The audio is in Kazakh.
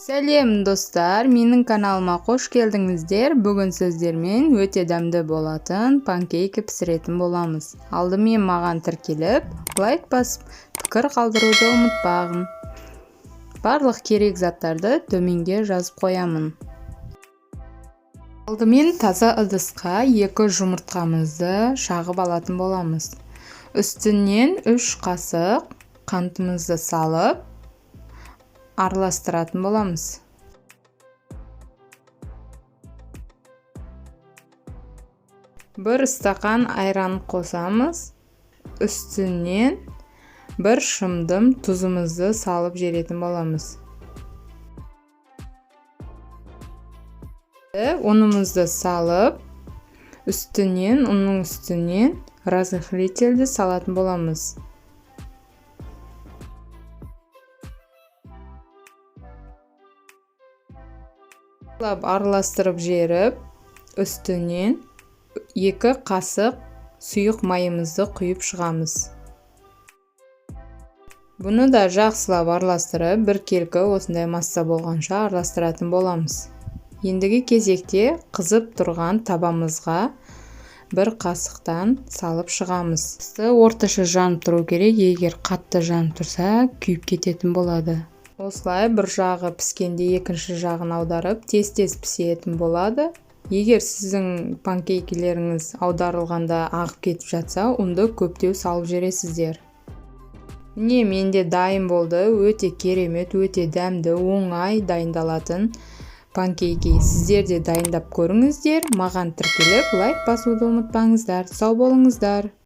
Сәлем достар, менің каналыма қош келдіңіздер. Бүгін сіздермен өте дәмді болатын панкейкі пісіретін боламыз. Алдымен маған тіркеліп, лайк басып, пікір қалдыруды ұмытпағын. Барлық керек заттарды төменге жазып қоямын. Алдымен таза ыдысқа 2 жұмыртқамызды шағып алатын боламыз. Үстінен 3 қасық қантымызды салып, араластыратын боламыз. Бір стақан айран қосамыз. Үстінен 1 шымдым тұзымызды салып жіберетін боламыз. Ұнымызды салып, ұнның үстінен разрыхлительді салатын боламыз. Араластырып жіберіп, үстінен 2 қасық сұйық майымызды құйып шығамыз. Бұны да жақсылап араластырып, бір келкі осындай масса болғанша араластыратын боламыз. Ендігі кезекте қызып тұрған табамызға 1 қасықтан салып шығамыз. Орташа жанып тұру керек, егер қатты жанып тұрса, күйіп кететін болады. Осылай бір жағы піскенде екінші жағын аударып, тез-тез пісетін болады. Егер сіздің панкейкілеріңіз аударылғанда ағып кетіп жатса, онда көптеу салып жібересіздер. Міне, менде дайын болды. Өте керемет, өте дәмді, оңай дайындалатын панкейки. Сіздер де дайындап көріңіздер. Маған тіркеліп, лайк басуды ұмытпаңыздар. Сау болыңыздар.